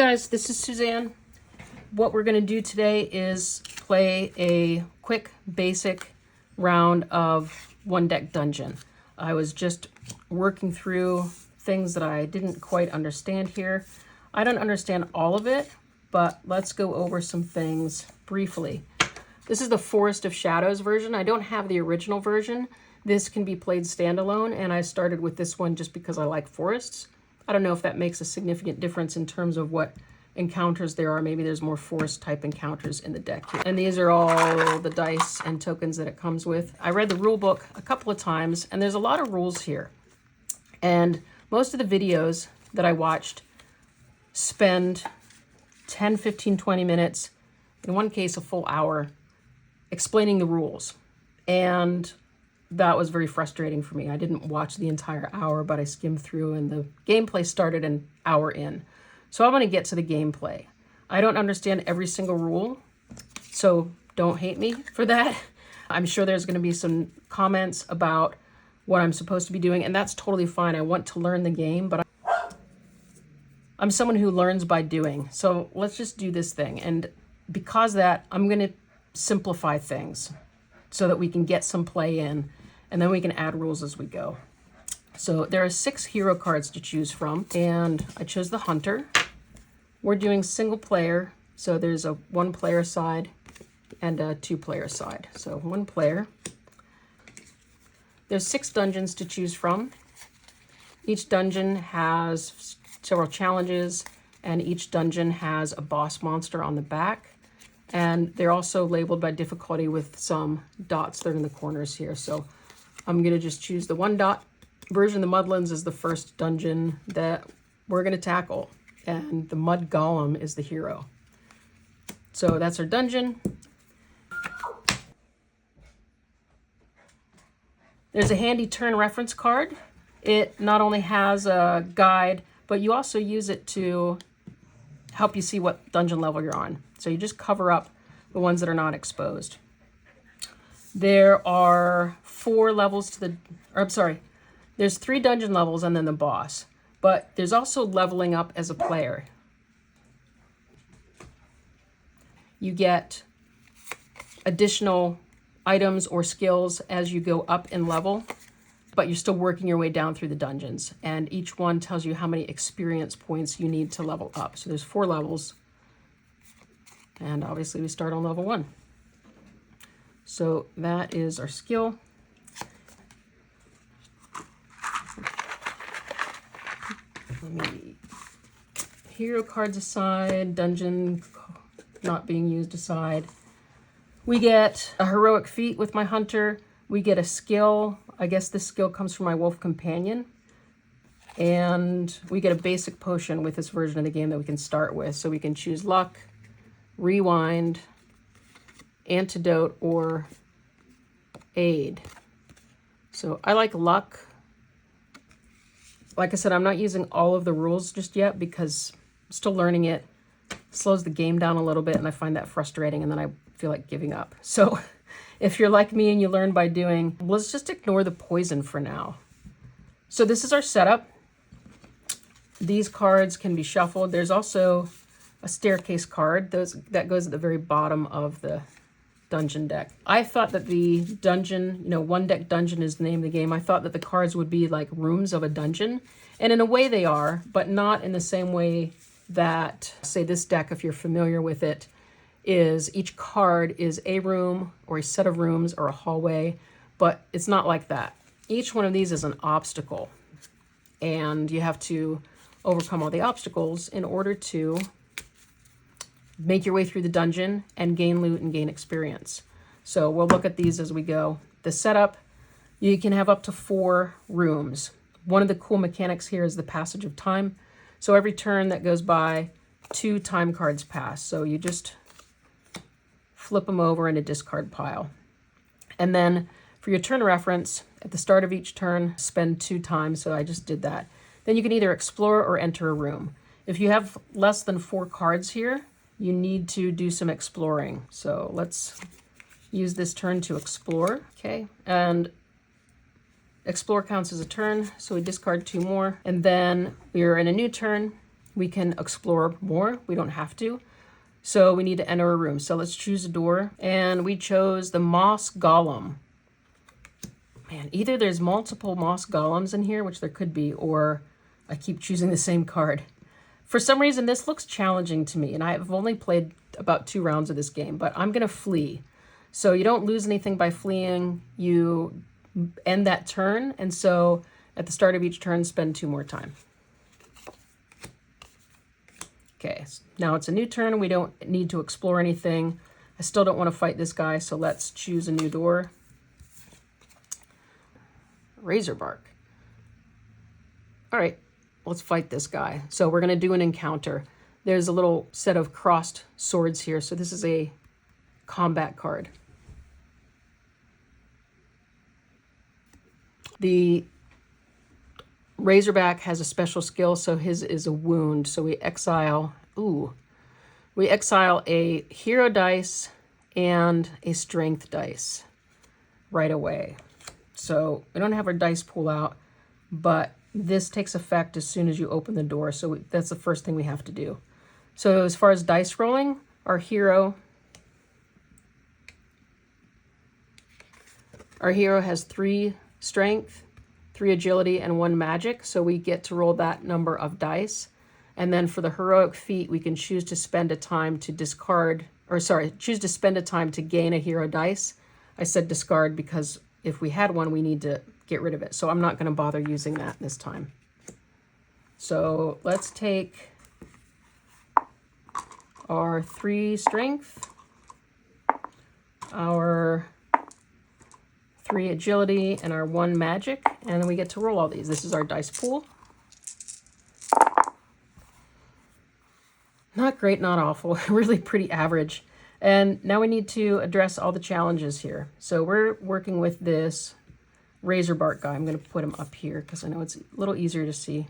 guys, this is Suzanne. What we're going to do today is play a quick basic round of One Deck Dungeon. I was just working through things that I didn't quite understand here. I don't understand all of it, but let's go over some things briefly. This is the Forest of Shadows version. I don't have the original version. This can be played standalone, and I started with this one just because I like forests. I don't know if that makes a significant difference in terms of what encounters there are. Maybe there's more forest type encounters in the deck. And these are all the dice and tokens that it comes with. I read the rule book a couple of times, and there's a lot of rules here. And most of the videos that I watched spend 10, 15, 20 minutes, in one case a full hour, explaining the rules. And that was very frustrating for me. I didn't watch the entire hour, but I skimmed through, and the gameplay started an hour in. So I want to get to the gameplay. I don't understand every single rule, so don't hate me for that. I'm sure there's going to be some comments about what I'm supposed to be doing, and that's totally fine. I want to learn the game, but I'm someone who learns by doing. So let's just do this thing. And because of that, I'm going to simplify things so that we can get some play in, and then we can add rules as we go. So there are 6 hero cards to choose from, and I chose the Hunter. We're doing single player, so there's a 1-player side and a 2-player side. So 1 player. There's 6 dungeons to choose from. Each dungeon has several challenges, and each dungeon has a boss monster on the back. And they're also labeled by difficulty with some dots that are in the corners here. So I'm going to just choose the 1-dot version. The Mudlands is the first dungeon that we're going to tackle. And the Mud Golem is the hero. So that's our dungeon. There's a handy turn reference card. It not only has a guide, but you also use it to help you see what dungeon level you're on. So you just cover up the ones that are not exposed. There are 4 levels to the, or I'm sorry, there's 3 dungeon levels and then the boss. But there's also leveling up as a player. You get additional items or skills as you go up in level, but you're still working your way down through the dungeons. And each one tells you how many experience points you need to level up. So there's 4 levels. And obviously we start on level 1. So that is our skill. Let me, hero cards aside, dungeon not being used aside. We get a heroic feat with my Hunter. We get a skill. I guess this skill comes from my Wolf Companion. And we get a basic potion with this version of the game that we can start with. So we can choose Luck, Rewind, Antidote, or Aid. So I like Luck. Like I said, I'm not using all of the rules just yet because I'm still learning it. Slows the game down a little bit, and I find that frustrating, and then I feel like giving up. So if you're like me and you learn by doing, let's just ignore the poison for now. So this is our setup. These cards can be shuffled. There's also a staircase card. That goes at the very bottom of the dungeon deck. I thought that the dungeon, One Deck Dungeon is the name of the game. I thought that the cards would be like rooms of a dungeon. And in a way they are, but not in the same way that, say, this deck, if you're familiar with it, is each card is a room or a set of rooms or a hallway, but it's not like that. Each one of these is an obstacle, and you have to overcome all the obstacles in order to make your way through the dungeon and gain loot and gain experience. So we'll look at these as we go. The setup, you can have up to 4 rooms. One of the cool mechanics here is the passage of time. So every turn that goes by, 2 time cards pass. So you just flip them over in a discard pile. And then for your turn reference, at the start of each turn, spend 2 times. So I just did that. Then you can either explore or enter a room. If you have less than 4 cards here, you need to do some exploring. So let's use this turn to explore. Okay, and explore counts as a turn, so we discard 2 more. And then we're in a new turn, we can explore more. We don't have to. So we need to enter a room. So let's choose a door. And we chose the Moss Golem. Man, either there's multiple Moss Golems in here, which there could be, or I keep choosing the same card. For some reason, this looks challenging to me, and I've only played about 2 rounds of this game, but I'm going to flee. So you don't lose anything by fleeing. You end that turn, and so at the start of each turn, spend 2 more time. Okay, now it's a new turn. We don't need to explore anything. I still don't want to fight this guy, so let's choose a new door. Razorbark. All right, let's fight this guy. So we're going to do an encounter. There's a little set of crossed swords here, so this is a combat card. The Razorback has a special skill, so his is a wound. So we exile, we exile a hero dice and a strength dice right away. So we don't have our dice pool out, but this takes effect as soon as you open the door. So that's the first thing we have to do. So as far as dice rolling, our hero has 3 strength, 3 agility, and 1 magic. So we get to roll that number of dice. And then for the heroic feat, we can choose to spend a time to choose to spend a time to gain a hero dice. I said discard because if we had one, we need to get rid of it. So I'm not going to bother using that this time. So let's take our 3 strength, our 3 agility, and our 1 magic, and then we get to roll all these. This is our dice pool. Not great, not awful, really pretty average. And now we need to address all the challenges here. So we're working with this Razorbark guy. I'm going to put him up here because I know it's a little easier to see.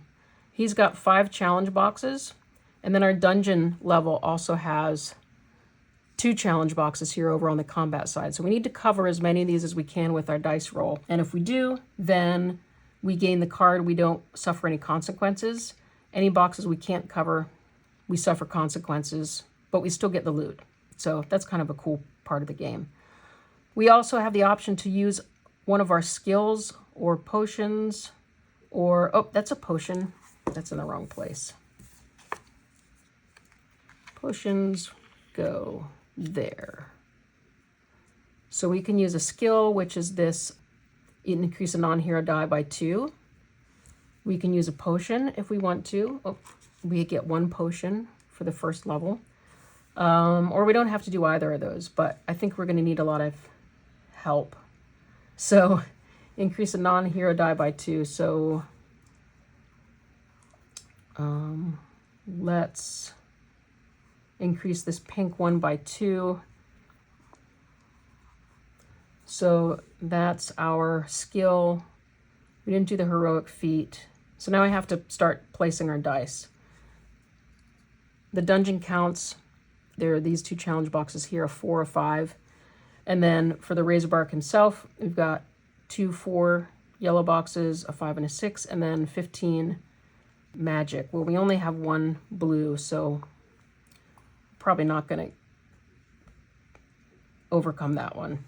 He's got 5 challenge boxes, and then our dungeon level also has 2 challenge boxes here over on the combat side. So we need to cover as many of these as we can with our dice roll. And if we do, then we gain the card. We don't suffer any consequences. Any boxes we can't cover, we suffer consequences, but we still get the loot. So that's kind of a cool part of the game. We also have the option to use one of our skills or potions or, oh, that's a potion. That's in the wrong place. Potions go there. So we can use a skill, which is this, increase a non-hero die by 2. We can use a potion if we want to. Oh, we get 1 potion for the first level. Or we don't have to do either of those, but I think we're going to need a lot of help. So increase a non-hero die by 2. So let's increase this pink one by 2. So that's our skill. We didn't do the heroic feat. So now I have to start placing our dice. The dungeon counts. There are these 2 challenge boxes here, a 4, a 5. And then for the Razorbark himself, we've got 2 4 yellow boxes, a 5 and a 6, and then 15 magic. Well, we only have 1 blue, so probably not going to overcome that one.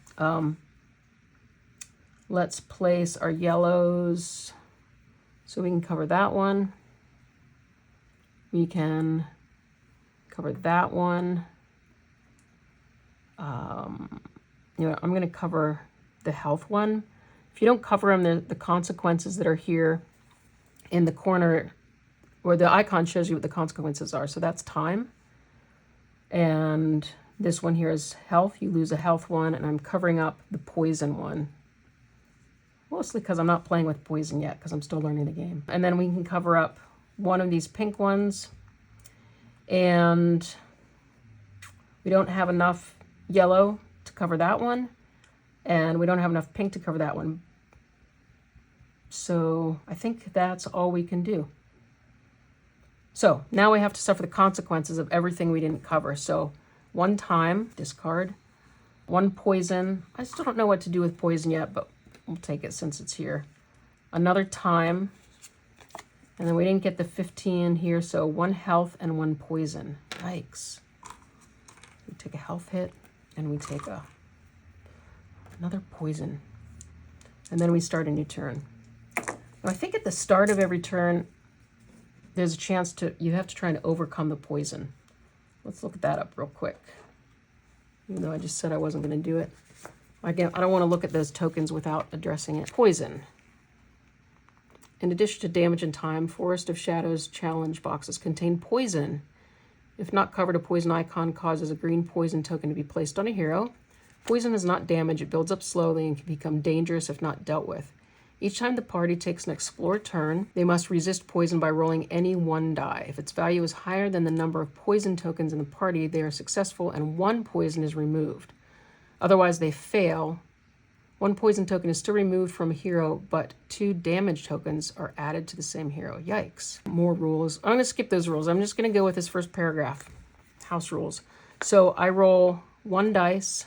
Let's place our yellows so we can cover that one. We can cover that one. You know, I'm going to cover the health one. If you don't cover them, the consequences that are here in the corner, where the icon shows you what the consequences are. So that's time. And this one here is health. You lose a health one, and I'm covering up the poison one. Mostly because I'm not playing with poison yet, because I'm still learning the game. And then we can cover up one of these pink ones. And we don't have enough yellow to cover that one. And we don't have enough pink to cover that one. So I think that's all we can do. So now we have to suffer the consequences of everything we didn't cover. So 1 time, discard. 1 poison. I still don't know what to do with poison yet, but we'll take it since it's here. Another time. And then we didn't get the 15 here, so 1 health and 1 poison. Yikes. We take a health hit, and we take another poison. And then we start a new turn. Now, I think at the start of every turn, there's a chance you have to try and overcome the poison. Let's look that up real quick. Even though I just said I wasn't going to do it. Again, I don't want to look at those tokens without addressing it. Poison. In addition to damage and time, Forest of Shadows challenge boxes contain poison. If not covered, a poison icon causes a green poison token to be placed on a hero. Poison is not damage. It builds up slowly and can become dangerous if not dealt with. Each time the party takes an explore turn, they must resist poison by rolling any 1 die. If its value is higher than the number of poison tokens in the party, they are successful and 1 poison is removed. Otherwise, they fail. 1 poison token is still removed from a hero, but 2 damage tokens are added to the same hero. Yikes. More rules. I'm going to skip those rules. I'm just going to go with this first paragraph. House rules. So I roll 1 dice.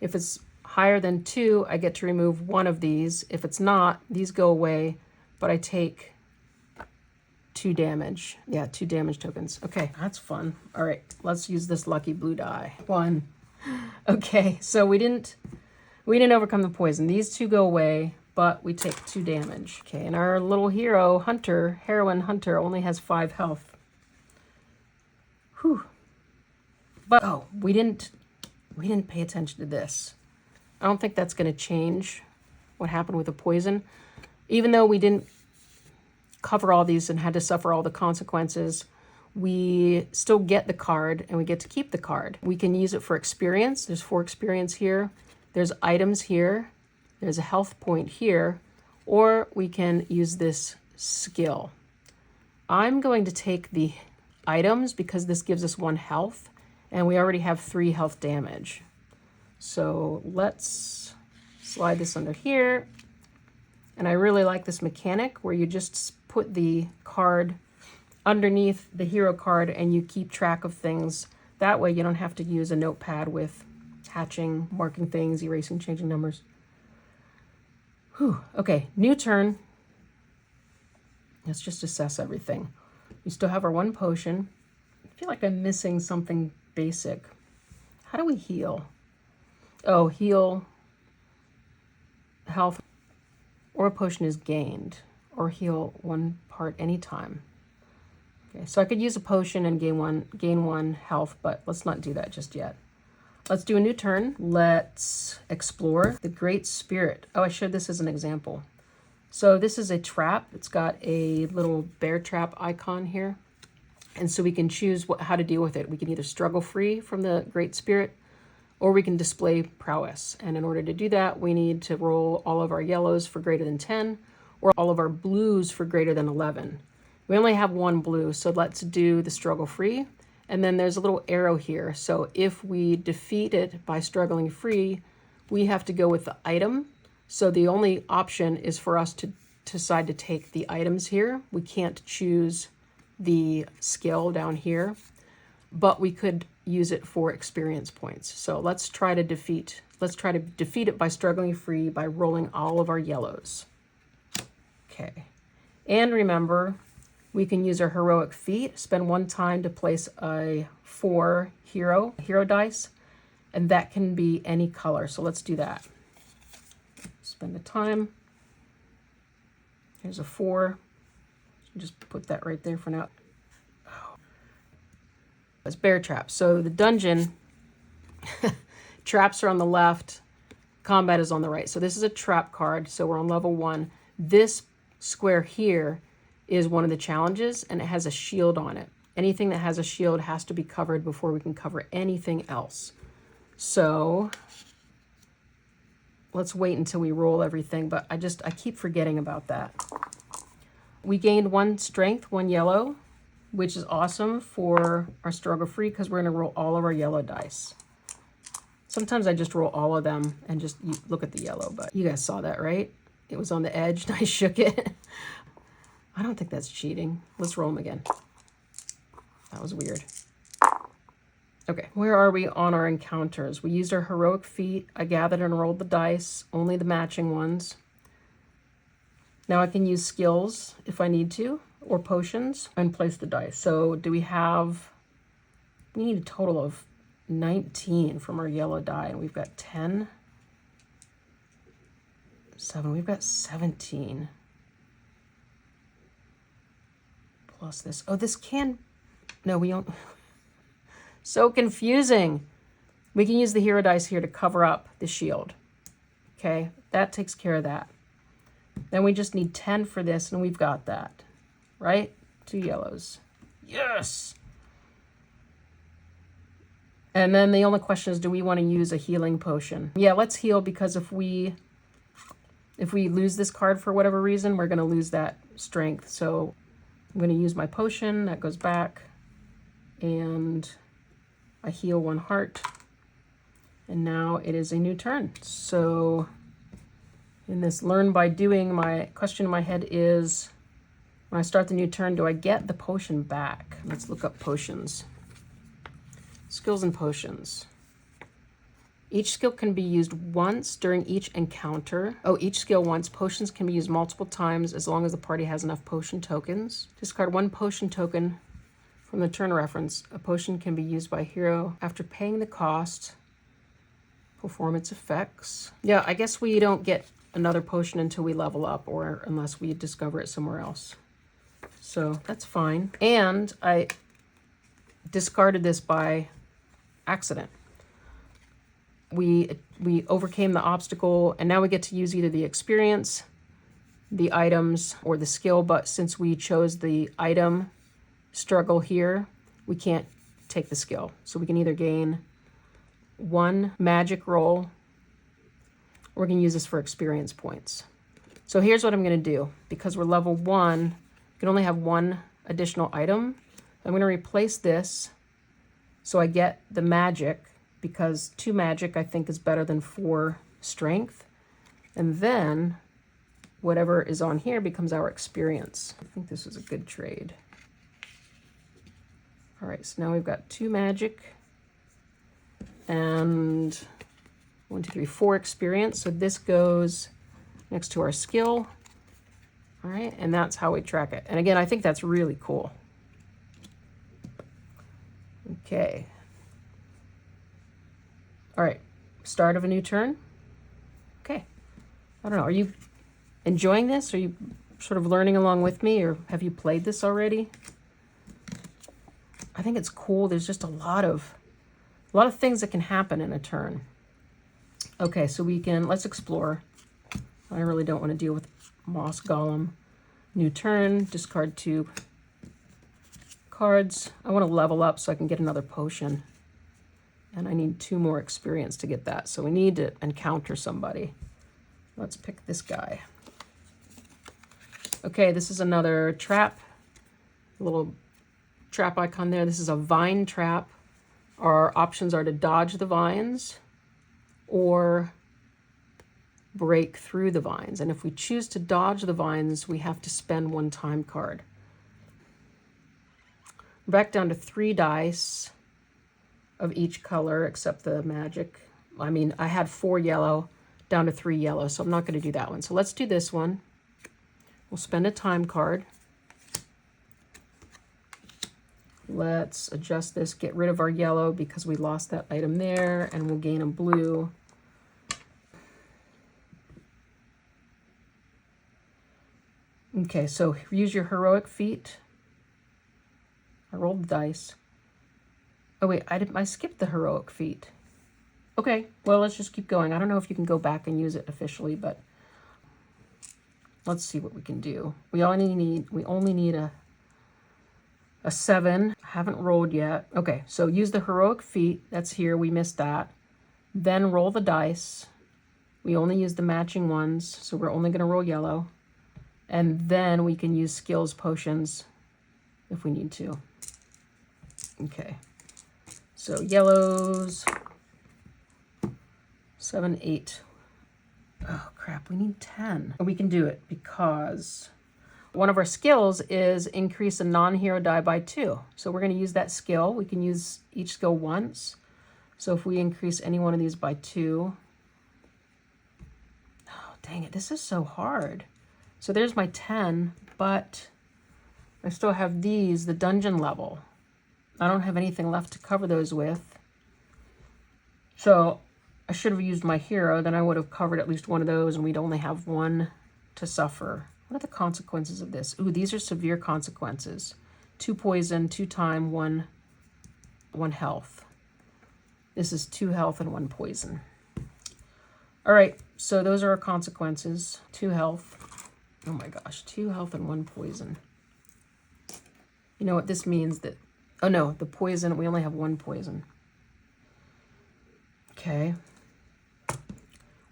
If it's higher than 2, I get to remove 1 of these. If it's not, these go away, but I take 2 damage. Yeah, 2 damage tokens. Okay, that's fun. All right, let's use this lucky blue die. 1. Okay, so we didn't overcome the poison. These 2 go away, but we take 2 damage. Okay, and our little hero, heroine Hunter, only has 5 health. Whew. But, oh, we didn't pay attention to this. I don't think that's going to change what happened with the poison. Even though we didn't cover all these and had to suffer all the consequences, we still get the card and we get to keep the card. We can use it for experience. There's 4 experience here. There's items here. There's a health point here. Or we can use this skill. I'm going to take the items because this gives us 1 health. And we already have 3 health damage. So let's slide this under here. And I really like this mechanic where you just put the card underneath the hero card and you keep track of things. That way you don't have to use a notepad with hatching, marking things, erasing, changing numbers. Whew. Okay, new turn. Let's just assess everything. We still have our 1 potion. I feel like I'm missing something basic. How do we heal? Oh, heal, health, or a potion is gained, or heal 1 part anytime. Okay, so I could use a potion and gain one health, but let's not do that just yet. Let's do a new turn. Let's explore the Great Spirit. Oh, I showed this as an example. So this is a trap. It's got a little bear trap icon here. And so we can choose how to deal with it. We can either struggle free from the Great Spirit, or we can display prowess. And in order to do that, we need to roll all of our yellows for greater than 10, or all of our blues for greater than 11. We only have 1 blue, so let's do the struggle free. And then there's a little arrow here. So if we defeat it by struggling free, we have to go with the item. So the only option is for us to decide to take the items here. We can't choose the skill down here, but we could use it for experience points. So let's try to defeat it by struggling free by rolling all of our yellows. Okay. And remember, we can use our heroic feat, spend 1 time to place a 4 hero dice, and that can be any color. So let's do that. Spend the time. Here's a 4. Just put that right there for now. Oh. It's bear traps. So the dungeon, traps are on the left, combat is on the right. So this is a trap card. So we're on level 1. This square here is one of the challenges, and it has a shield on it. Anything that has a shield has to be covered before we can cover anything else. So let's wait until we roll everything, but I keep forgetting about that. We gained 1 strength, 1 yellow, which is awesome for our struggle free because we're going to roll all of our yellow dice. Sometimes I just roll all of them and just look at the yellow, but you guys saw that, right? It was on the edge and I shook it. I don't think that's cheating. Let's roll them again. That was weird. Okay, where are we on our encounters? We used our heroic feat. I gathered and rolled the dice, only the matching ones. Now I can use skills if I need to, or potions and place the dice. So do we have, we need a total of 19 from our yellow die, and we've got 10. 7, we've got 17. Plus this. Oh, this can, no, we don't. So confusing. We can use the hero dice here to cover up the shield. Okay, that takes care of that. Then we just need 10 for this, and we've got that, right? 2 yellows. Yes! And then the only question is, do we want to use a healing potion? Yeah, let's heal, because if we lose this card for whatever reason, we're going to lose that strength. So I'm going to use my potion. That goes back. And I heal 1 heart. And now it is a new turn. So in this learn by doing, my question in my head is, when I start the new turn, do I get the potion back? Let's look up potions. Skills and potions. Each skill can be used once during each encounter. Oh, each skill once. Potions can be used multiple times as long as the party has enough potion tokens. Discard 1 potion token from the turn reference. A potion can be used by a hero after paying the cost. Perform its effects. Yeah, I guess we don't get another potion until we level up, or unless we discover it somewhere else. So that's fine. And I discarded this by accident. We overcame the obstacle, and now we get to use either the experience, the items, or the skill. But since we chose the item struggle here, we can't take the skill. So we can either gain 1 magic roll, or we can use this for experience points. So here's what I'm going to do. Because we're level 1, we can only have 1 additional item. I'm going to replace this so I get the magic, because 2 magic I think is better than 4 strength. And then whatever is on here becomes our experience. I think this is a good trade. All right, so now we've got 2 magic and 1, 2, 3, 4 experience. So this goes next to our skill. All right, and that's how we track it. And again, I think that's really cool. Okay. All right, start of a new turn. Okay. I don't know, are you enjoying this? Are you sort of learning along with me, or have you played this already? I think it's cool. There's just a lot of things that can happen in a turn. Okay, so let's explore. I really don't want to deal with Moss Golem. New turn, discard 2 cards. I want to level up so I can get another potion. And I need 2 more experience to get that. So we need to encounter somebody. Let's pick this guy. Okay, this is another trap. A little trap icon there. This is a vine trap. Our options are to dodge the vines or break through the vines. And if we choose to dodge the vines, we have to spend 1 time card. Back down to 3 dice of each color except the magic. I mean, I had 4 yellow, down to 3 yellow, so I'm not going to do that one. So let's do this one. We'll spend a time card. Let's adjust this, get rid of our yellow because we lost that item there, and we'll gain a blue. Okay, so use your heroic feat. I rolled the dice. Oh wait, I skipped the heroic feat. Okay, well, let's just keep going. I don't know if you can go back and use it officially, but let's see what we can do. We only need a 7. I haven't rolled yet. Okay, so use the heroic feat. That's here. We missed that. Then roll the dice. We only use the matching ones, so we're only going to roll yellow. And then we can use skills potions if we need to. Okay. So yellows. 7, 8. Oh, crap. We need 10. We can do it because one of our skills is increase a non-hero die by 2. So we're going to use that skill. We can use each skill once. So if we increase any one of these by 2. Oh, dang it. This is so hard. So there's my 10, but I still have these, the dungeon level. I don't have anything left to cover those with. So I should have used my hero, then I would have covered at least one of those and we'd only have one to suffer. What are the consequences of this? Ooh, these are severe consequences. 2 poison, 2 time, 1 health. This is 2 health and 1 poison. All right, so those are our consequences. 2 health. Oh my gosh, 2 health and 1 poison. You know what this means? That, oh no, the poison, we only have 1 poison. Okay.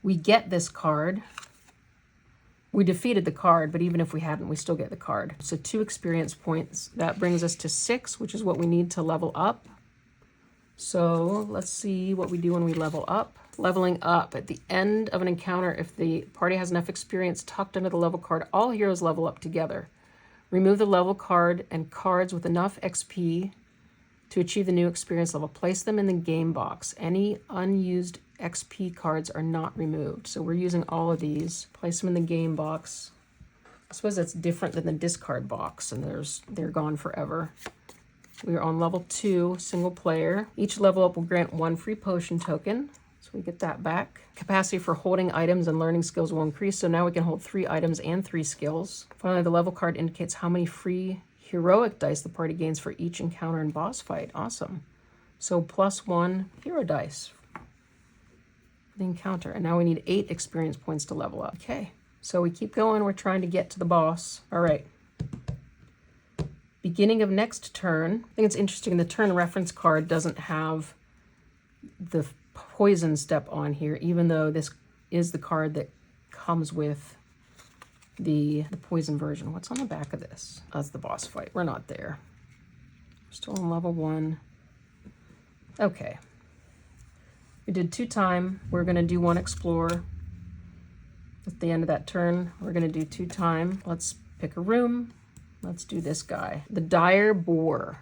We get this card. We defeated the card, but even if we hadn't, we still get the card. So 2 experience points. That brings us to 6, which is what we need to level up. So let's see what we do when we level up. Leveling up. At the end of an encounter, if the party has enough experience tucked under the level card, all heroes level up together. Remove the level card and cards with enough XP to achieve the new experience level. Place them in the game box. Any unused XP cards are not removed. So we're using all of these. Place them in the game box. I suppose that's different than the discard box, and they're gone forever. We are on level 2, single player. Each level up will grant 1 free potion token. So we get that back. Capacity for holding items and learning skills will increase. So now we can hold 3 items and 3 skills. Finally, the level card indicates how many free heroic dice the party gains for each encounter and boss fight. Awesome. So +1 hero dice for the encounter. And now we need 8 experience points to level up. Okay, so we keep going. We're trying to get to the boss. All right. Beginning of next turn. I think it's interesting, the turn reference card doesn't have the poison step on here, even though this is the card that comes with the poison version. What's on the back of this? That's the boss fight. We're not there. We're still on level 1. Okay. We did 2 time. We're going to do 1 explore. At the end of that turn, we're going to do 2 time. Let's pick a room. Let's do this guy. The Dire Boar.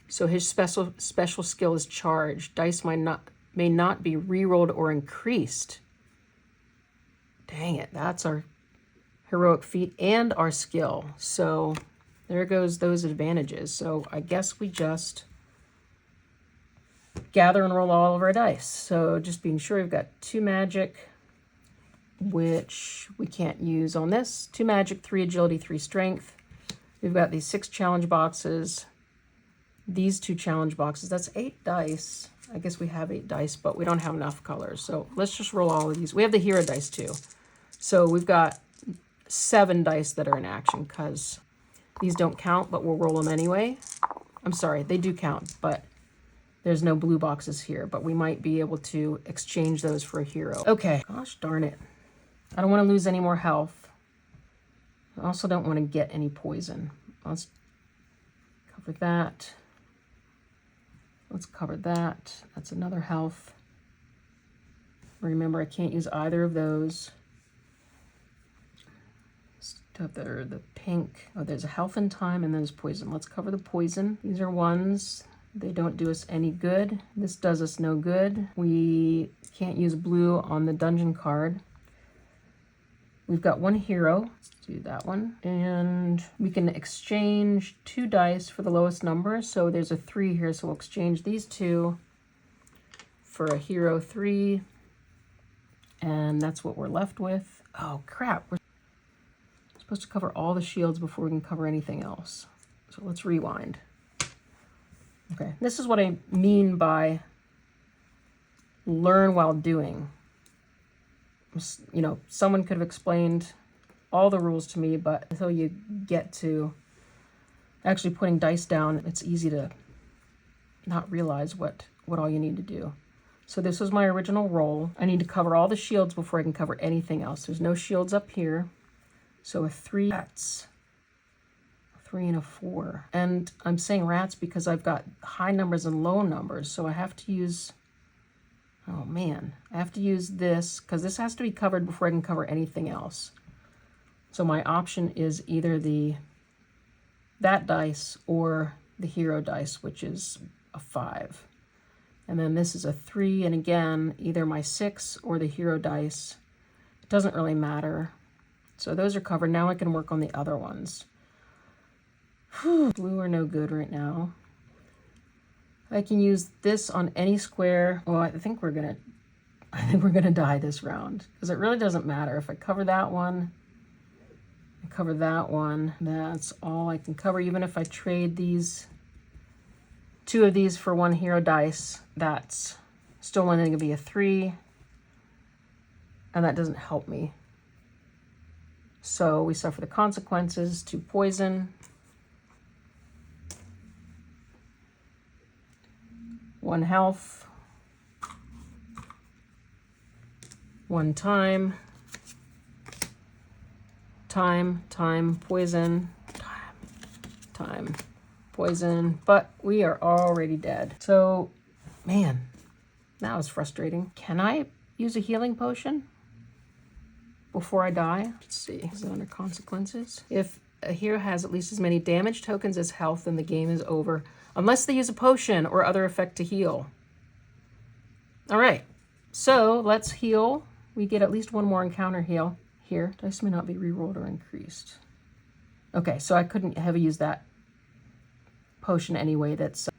So his special skill is charged. Dice may not be rerolled or increased. Dang it, that's our heroic feat and our skill. So there goes those advantages. So I guess we just gather and roll all of our dice. So just being sure, we've got 2 magic, which we can't use on this. 2 magic, 3 agility, 3 strength. We've got these 6 challenge boxes, these 2 challenge boxes. That's 8 dice. I guess we have 8 dice, but we don't have enough colors. So let's just roll all of these. We have the hero dice too. So we've got 7 dice that are in action because these don't count, but we'll roll them anyway. I'm sorry, they do count, but there's no blue boxes here, but we might be able to exchange those for a hero. Okay, gosh darn it. I don't want to lose any more health. I also don't want to get any poison. Let's cover that. Let's cover that. That's another health. Remember, I can't use either of those. Stuff there, the pink. Oh, there's a health and time, and there's poison. Let's cover the poison. These are ones. They don't do us any good. This does us no good. We can't use blue on the dungeon card. We've got 1 hero. Let's do that one. And we can exchange 2 dice for the lowest number. So there's a 3 here, so we'll exchange these 2 for a hero 3. And that's what we're left with. Oh, crap. We're supposed to cover all the shields before we can cover anything else. So let's rewind. Okay, this is what I mean by learn while doing. You know, someone could have explained all the rules to me, but until you get to actually putting dice down, it's easy to not realize what all you need to do. So this was my original roll. I need to cover all the shields before I can cover anything else. There's no shields up here. So a 3, rats, a 3 and a 4. And I'm saying rats because I've got high numbers and low numbers. So I have to use, oh man, I have to use this because this has to be covered before I can cover anything else. So my option is either that dice or the hero dice, which is a 5. And then this is a 3, and again, either my 6 or the hero dice. It doesn't really matter. So those are covered. Now I can work on the other ones. Blue are no good right now. I can use this on any square. Well, I think we're gonna die this round because it really doesn't matter if I cover that one. I cover that one. That's all I can cover. Even if I trade these, 2 of these for 1 hero dice, that's still only going to be a 3, and that doesn't help me. So we suffer the consequences to poison. 1 health. 1 time. Time, poison. Time, poison. But we are already dead. So, man, that was frustrating. Can I use a healing potion before I die? Let's see. Is it under consequences? If a hero has at least as many damage tokens as health, then the game is over. Unless they use a potion or other effect to heal. All right. So let's heal. We get at least 1 more encounter heal here. Dice may not be rerolled or increased. Okay, so I couldn't have used that potion anyway. That's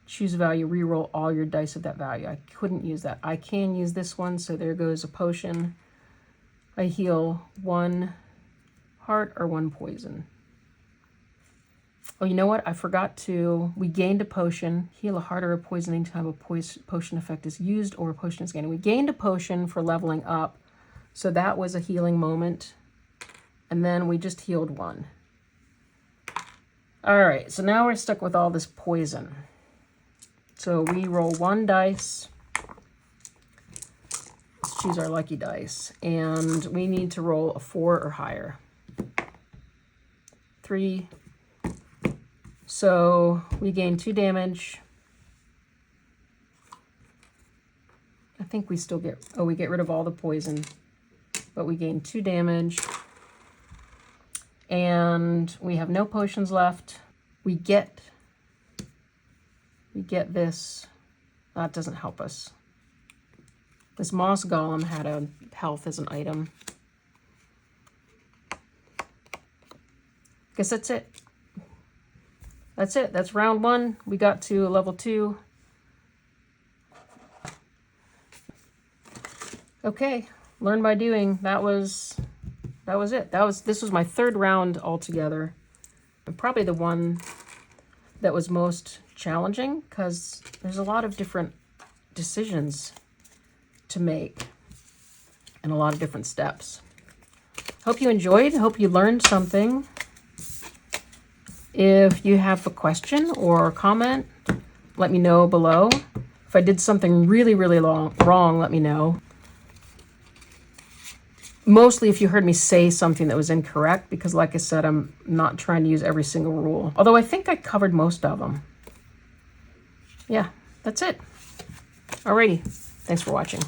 choose a value, reroll all your dice of that value. I couldn't use that. I can use this one, so there goes a potion. I heal 1 heart or 1 poison. Oh, you know what? I forgot to... We gained a potion. Heal a heart or a poison anytime a potion effect is used or a potion is gained. We gained a potion for leveling up. So that was a healing moment. And then we just healed 1. All right, so now we're stuck with all this poison. So we roll 1 dice. Let's choose our lucky dice. And we need to roll a 4 or higher. 3. So we gain 2 damage. I think we still get... Oh, we get rid of all the poison. But we gain 2 damage. And we have no potions left. We get this. That doesn't help us. This moss golem had a health as an item. Guess that's it. That's it. That's round 1. We got to level 2. Okay. Learn by doing. That was it. This was my 3rd round altogether. And probably the one that was most challenging because there's a lot of different decisions to make and a lot of different steps. Hope you enjoyed. Hope you learned something. If you have a question or comment, let me know below. If I did something really, really wrong, let me know. Mostly if you heard me say something that was incorrect, because like I said, I'm not trying to use every single rule. Although I think I covered most of them. Yeah, that's it. Alrighty, thanks for watching.